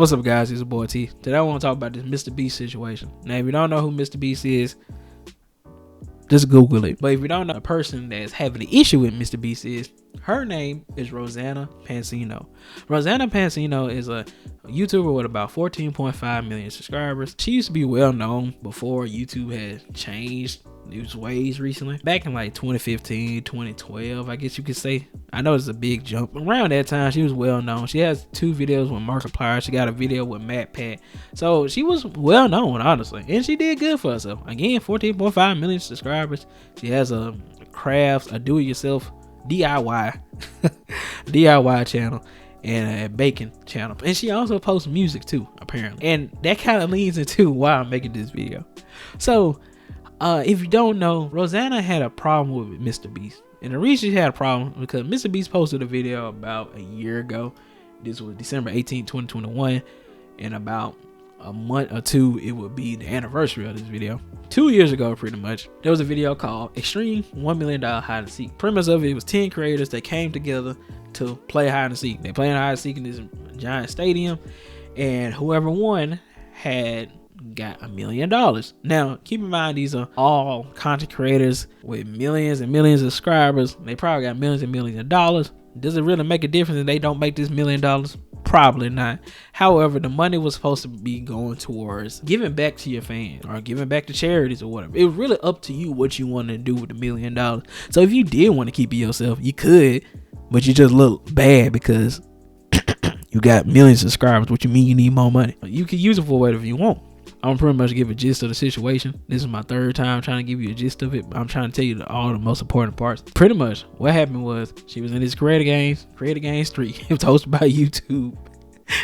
What's up, guys? It's your boy T. Today I want to talk about this MrBeast situation. Now, if you don't know who MrBeast is, just Google it. But if you don't know, a person that's having an issue with MrBeast is, her name is Rosanna Pansino. Rosanna Pansino is a YouTuber with about 14.5 million subscribers. She used to be well known before YouTube had changed its ways recently. Back in like 2015, 2012, I guess you could say. I know it's a big jump. Around that time, she was well known. She has 2 videos with Markiplier. She got a video with Matt Pat. So she was well known, honestly. And she did good for herself. Again, 14.5 million subscribers. She has a crafts, a do-it-yourself DIY DIY channel and a baking channel, and she also posts music too, apparently, and that kind of leads into why I'm making this video. So if you don't know, Rosanna had a problem with MrBeast, and the reason she had a problem because MrBeast posted a video about a year ago. This was December 18, 2021, and about a month or two it would be the anniversary of this video. 2 years ago, pretty much, there was a video called Extreme $1 Million Hide and Seek. Premise of it was 10 creators that came together to play hide and seek. They played hide and seek in this giant stadium, and whoever won had got $1 million. Now, keep in mind, these are all content creators with millions and millions of subscribers. They probably got millions and millions of dollars. Does it really make a difference if they don't make this $1 million? Probably not. However, the money was supposed to be going towards giving back to your fans or giving back to charities or whatever. It was really up to you what you want to do with the $1 million. So if you did want to keep it yourself, you could, but you just look bad because you got millions of subscribers, which you mean you need more money. You can use it for whatever you want. I'm pretty much give a gist of the situation. This is my 3rd time trying to give you a gist of it. I'm trying to tell you all the most important parts. Pretty much what happened was she was in this Creator Games 3. It was hosted by YouTube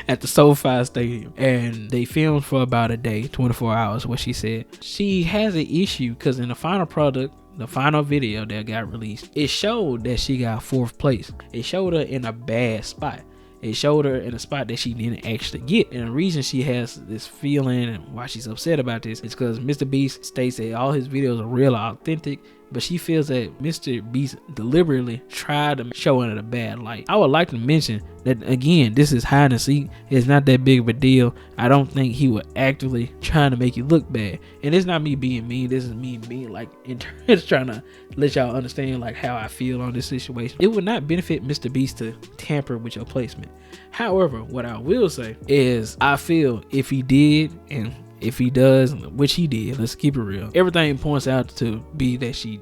at the SoFi Stadium, and they filmed for about a day, 24 hours. What she said, she has an issue because in the final product, the final video that got released, it showed that she got 4th place. It showed her in a bad spot. It showed her in a spot that she didn't actually get. And the reason she has this feeling and why she's upset about this is because MrBeast states that all his videos are real, authentic, but she feels that MrBeast deliberately tried to show it in a bad light. I would like to mention that, again, this is hide and seek. It's not that big of a deal. I don't think he would actively trying to make you look bad. And it's not me being mean. This is me being like, it's trying to let y'all understand like how I feel on this situation. It would not benefit MrBeast to tamper with your placement. However, what I will say is I feel if he did, and if he does, which he did, let's keep it real, everything points out to be that he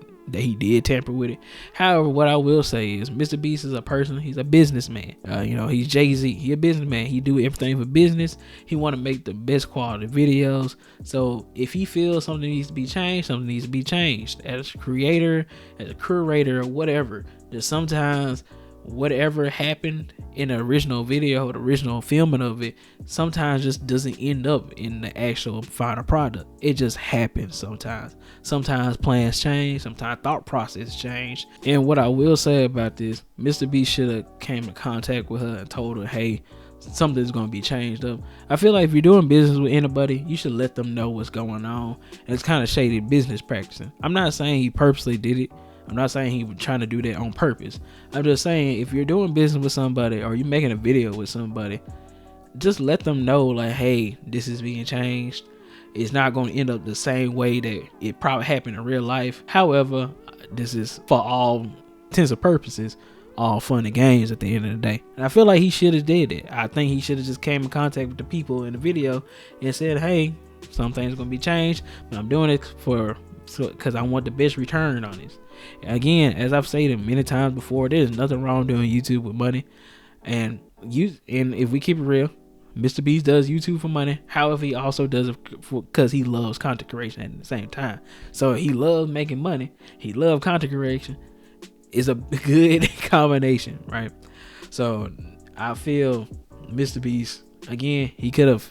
did tamper with it. However, what I will say is MrBeast is a person. He's a businessman. He's Jay-Z. He a businessman. He do everything for business. He want to make the best quality videos. So if he feels something needs to be changed, something needs to be changed. As a creator, as a curator, or whatever, there's sometimes whatever happened in the original video, the original filming of it, sometimes just doesn't end up in the actual final product. It just happens sometimes. Sometimes plans change, sometimes thought process change. And what I will say about this, MrBeast should have came in contact with her and told her, hey, something's going to be changed up. I feel like if you're doing business with anybody, you should let them know what's going on. And it's kind of shady business practicing. I'm not saying he purposely did it. I'm not saying he was trying to do that on purpose. I'm just saying if you're doing business with somebody or you're making a video with somebody, just let them know like, hey, this is being changed. It's not going to end up the same way that it probably happened in real life. However, this is for all intents and purposes, all fun and games at the end of the day. And I feel like he should have did it. I think he should have just came in contact with the people in the video and said, hey, some things are going to be changed, but I'm doing it because I want the best return on this. Again, as I've stated many times before, there's nothing wrong doing YouTube with money, and if we keep it real, MrBeast does YouTube for money. However, he also does it because he loves content creation at the same time. So he loves making money. He loves content creation. It's a good combination, right? So I feel MrBeast, again, he could have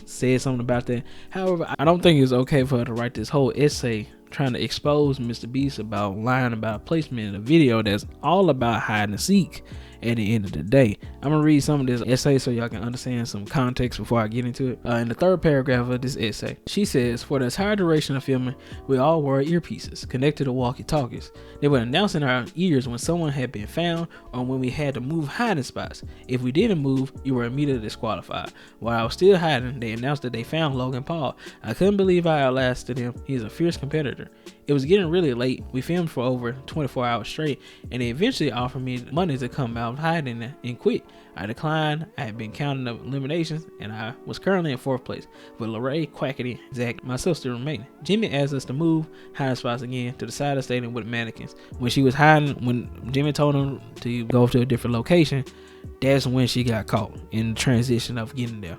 said something about that. However, I don't think it's okay for her to write this whole essay trying to expose MrBeast about lying about placement in a video that's all about hide and seek at the end of the day. I'm gonna read some of this essay so y'all can understand some context before I get into it. In the third paragraph of this essay, she says, for the entire duration of filming, we all wore earpieces connected to walkie-talkies. They would announce in our ears when someone had been found or when we had to move hiding spots. If we didn't move, you were immediately disqualified. While I was still hiding, they announced that they found Logan Paul. I couldn't believe I outlasted him. He's a fierce competitor. It was getting really late. We filmed for over 24 hours straight, and they eventually offered me money to come out of hiding and quit. I declined. I had been counting the eliminations, and I was currently in 4th place, with LaRae, Quackity, Zach, myself still remaining. Jimmy asked us to move hiding spots again to the side of the stadium with mannequins. When she was hiding, when Jimmy told him to go to a different location, that's when she got caught in the transition of getting there.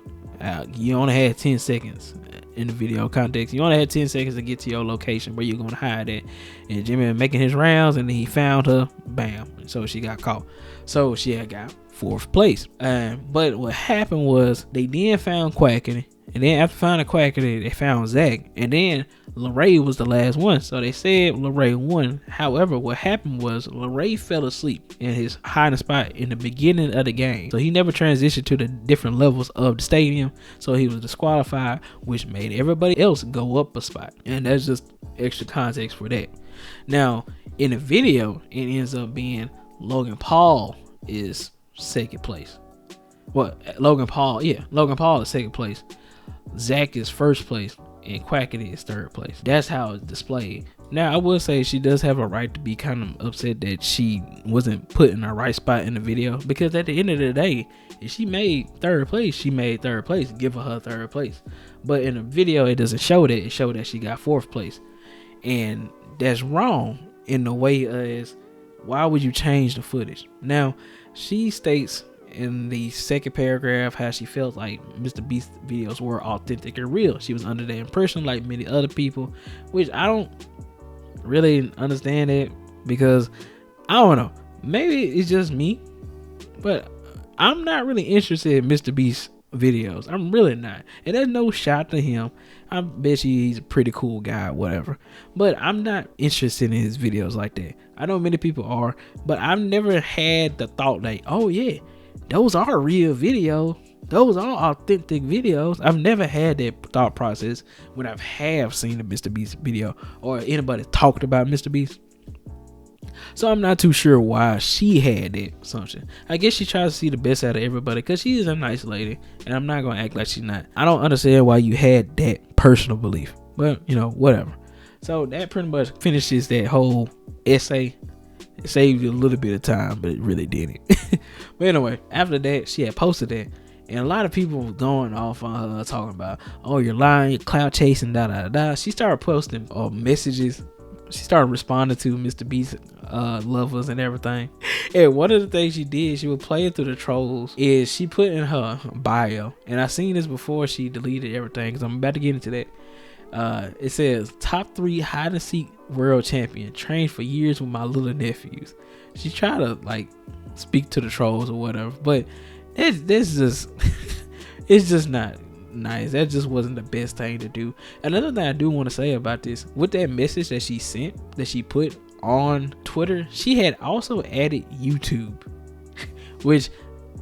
You only had 10 seconds in the video context. You only had 10 seconds to get to your location where you're going to hide at. And Jimmy was making his rounds, and then he found her. Bam. So she got caught. So she had got 4th place. But what happened was they then found Quackity. And then after finding Quackity, they found Zach. And then LaRae was the last one. So they said LaRae won. However, what happened was LaRae fell asleep in his hiding spot in the beginning of the game. So he never transitioned to the different levels of the stadium. So he was disqualified, which made everybody else go up a spot. And that's just extra context for that. Now, in the video, it ends up being Logan Paul is 2nd place. Logan Paul is 2nd place. Zach is 1st place, and Quackity is 3rd place. That's how it's displayed. Now, I will say she does have a right to be kind of upset that she wasn't put in the right spot in the video, because at the end of the day, if she made 3rd place, she made 3rd place. Give her 3rd place. But in the video, it doesn't show that. It showed that she got 4th place. And that's wrong in the way as, why would you change the footage? Now, she states in the 2nd paragraph how she felt like MrBeast videos were authentic and real. She was under the impression, like many other people, which I don't really understand it, because I don't know, maybe it's just me, but I'm not really interested in MrBeast videos. I'm really not. And there's no shot to him. I bet you he's a pretty cool guy, whatever, but I'm not interested in his videos like that. I know many people are, but I've never had the thought like, oh yeah, those are real videos. Those are authentic videos. I've never had that thought process when I have seen a MrBeast video or anybody talked about MrBeast. So I'm not too sure why she had that assumption. I guess she tries to see the best out of everybody because she is a nice lady, and I'm not going to act like she's not. I don't understand why you had that personal belief, but you know, whatever. So that pretty much finishes that whole essay. It saved you a little bit of time, but it really didn't. But anyway, after that, she had posted that, and a lot of people were going off on her, talking about, oh, you're lying, you're clout chasing, da da da. She started posting messages. She started responding to MrBeast lovers and everything. And one of the things she did, she was playing through the trolls, is she put in her bio, and I seen this before she deleted everything, because I'm about to get into that. It says, top 3 hide and seek world champion, trained for years with my little nephews. She tried to like speak to the trolls or whatever, but this just it's just not nice. That just wasn't the best thing to do. Another thing I do want to say about this, with that message that she sent, that she put on Twitter, she had also added YouTube, which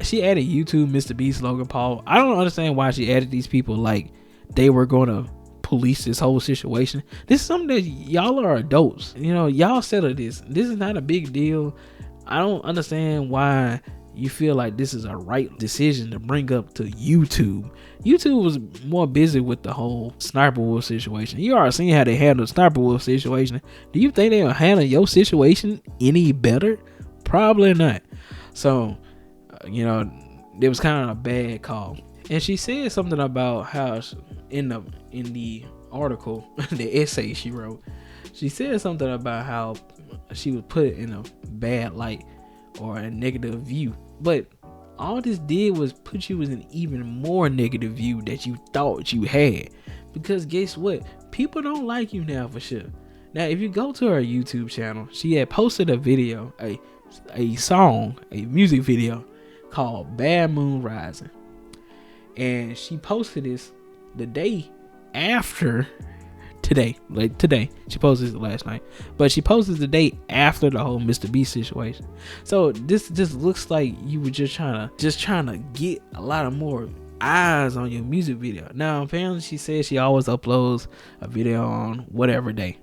she added YouTube, MrBeast, Logan Paul. I don't understand why she added these people like they were going to police this whole situation. This is something that y'all are adults, you know, y'all settle this. This is not a big deal. I don't understand why you feel like this is a right decision to bring up to YouTube. YouTube was more busy with the whole Sniper Wolf situation. You already seen how they handled the Sniper Wolf situation. Do you think they'll handle your situation any better? Probably not. So, you know, it was kind of a bad call. And she said something about how in the article, the essay she wrote, she said something about how she was put in a bad light or a negative view. But all this did was put you in an even more negative view that you thought you had. Because guess what? People don't like you now for sure. Now, if you go to her YouTube channel, she had posted a video, a song, a music video called Bad Moon Rising. And she posted this the day after today. Like today. She posted it last night. But she posted the day after the whole MrBeast situation. So this just looks like you were just trying to get a lot of more eyes on your music video. Now apparently she says she always uploads a video on whatever day.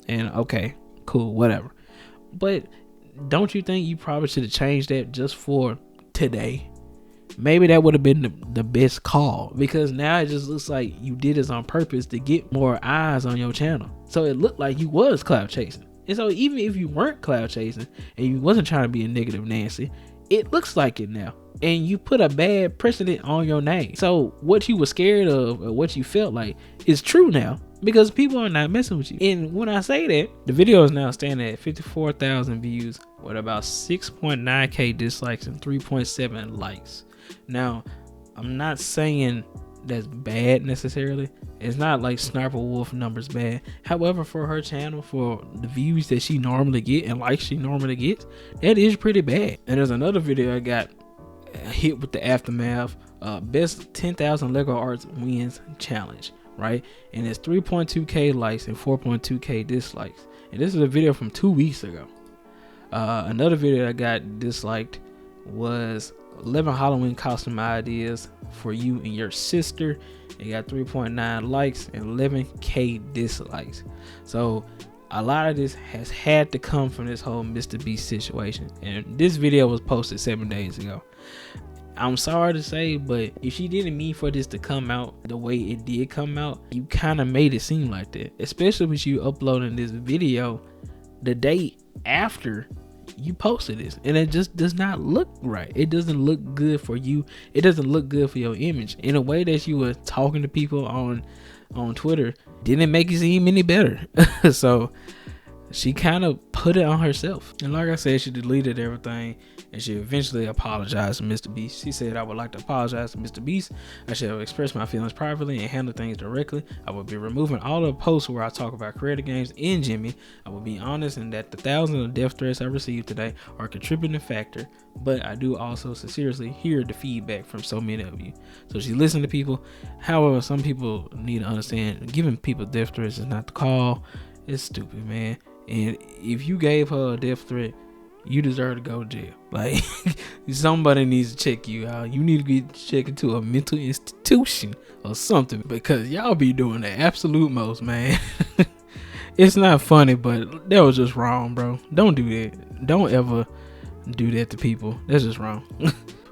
And okay, cool, whatever. But don't you think you probably should have changed that just for today? Maybe that would have been the best call, because now it just looks like you did this on purpose to get more eyes on your channel. So it looked like you was clout chasing. And so even if you weren't clout chasing and you wasn't trying to be a negative Nancy, it looks like it now. And you put a bad precedent on your name. So what you were scared of or what you felt like is true now, because people are not messing with you. And when I say that, the video is now standing at 54,000 views with about 6.9k dislikes and 3.7 likes. Now, I'm not saying that's bad necessarily. It's not like Sniper Wolf numbers bad. However, for her channel, for the views that she normally get and likes she normally gets, that is pretty bad. And there's another video I got hit with the aftermath, best 10,000 Lego Arts wins challenge, right? And it's 3.2k likes and 4.2k dislikes. And this is a video from 2 weeks ago. Another video I got disliked was 11 Halloween costume ideas for you and your sister. It got 3.9 likes and 11k dislikes. So a lot of this has had to come from this whole MrBeast situation. And this video was posted 7 days ago. I'm sorry to say, but if she didn't mean for this to come out the way it did come out, you kind of made it seem like that. Especially with you uploading this video the day after you posted this, and it just does not look right. It doesn't look good for you. It doesn't look good for your image. In a way that you were talking to people on Twitter didn't make you seem any better. So she kind of put it on herself. And like I said, she deleted everything and she eventually apologized to MrBeast. She said, "I would like to apologize to MrBeast. I should have expressed my feelings privately and handled things directly. I will be removing all the posts where I talk about creative games in Jimmy. I will be honest in that the thousands of death threats I received today are a contributing factor, but I do also sincerely hear the feedback from so many of you." So she listened to people. However, some people need to understand giving people death threats is not the call. It's stupid, man. And if you gave her a death threat, you deserve to go to jail. Like, somebody needs to check you out. You need to get checked into a mental institution or something, because y'all be doing the absolute most, man. It's not funny, but that was just wrong, bro. Don't do that. Don't ever do that to people. That's just wrong.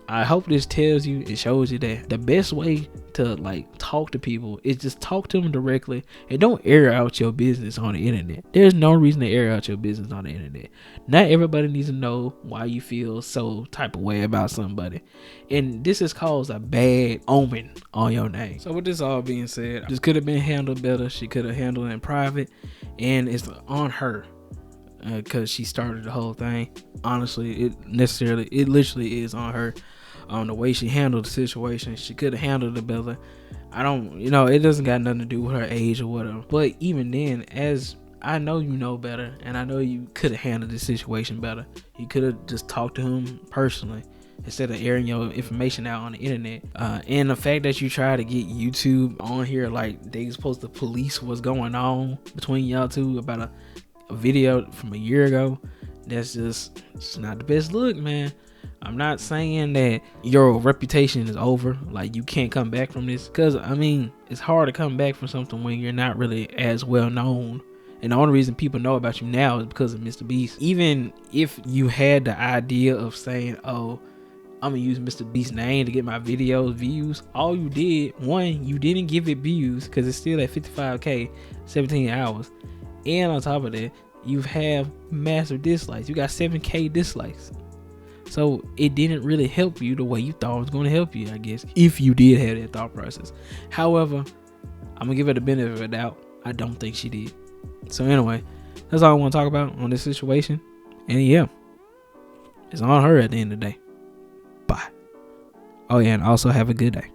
I hope this tells you, it shows you that the best way to like talk to people is just talk to them directly and don't air out your business on the internet. There's no reason to air out your business on the internet. Not everybody needs to know why you feel so type of way about somebody, and this has caused a bad omen on your name. So with this all being said, this could have been handled better. She could have handled it in private, and it's on her. Because she started the whole thing. Honestly, it literally is on her. On the way she handled the situation, she could have handled it better. It doesn't got nothing to do with her age or whatever. But even then, as I know you know better, and I know you could have handled the situation better. You could have just talked to him personally instead of airing your information out on the internet. And the fact that you try to get YouTube on here like they supposed to police what's going on between y'all two about a video from a year ago, it's not the best look, man. I'm not saying that your reputation is over, like you can't come back from this, because I mean it's hard to come back from something when you're not really as well known. And the only reason people know about you now is because of MrBeast. Even if you had the idea of saying, "Oh, I'm gonna use MrBeast's name to get my videos views," all you did, one, you didn't give it views because it's still at 55k 17 hours, and on top of that, you have massive dislikes. You got 7k dislikes. So it didn't really help you the way you thought it was going to help you, I guess, if you did have that thought process. However, I'm going to give her the benefit of the doubt. I don't think she did. So anyway, that's all I want to talk about on this situation. And yeah, it's on her at the end of the day. Bye. Oh yeah, and also have a good day.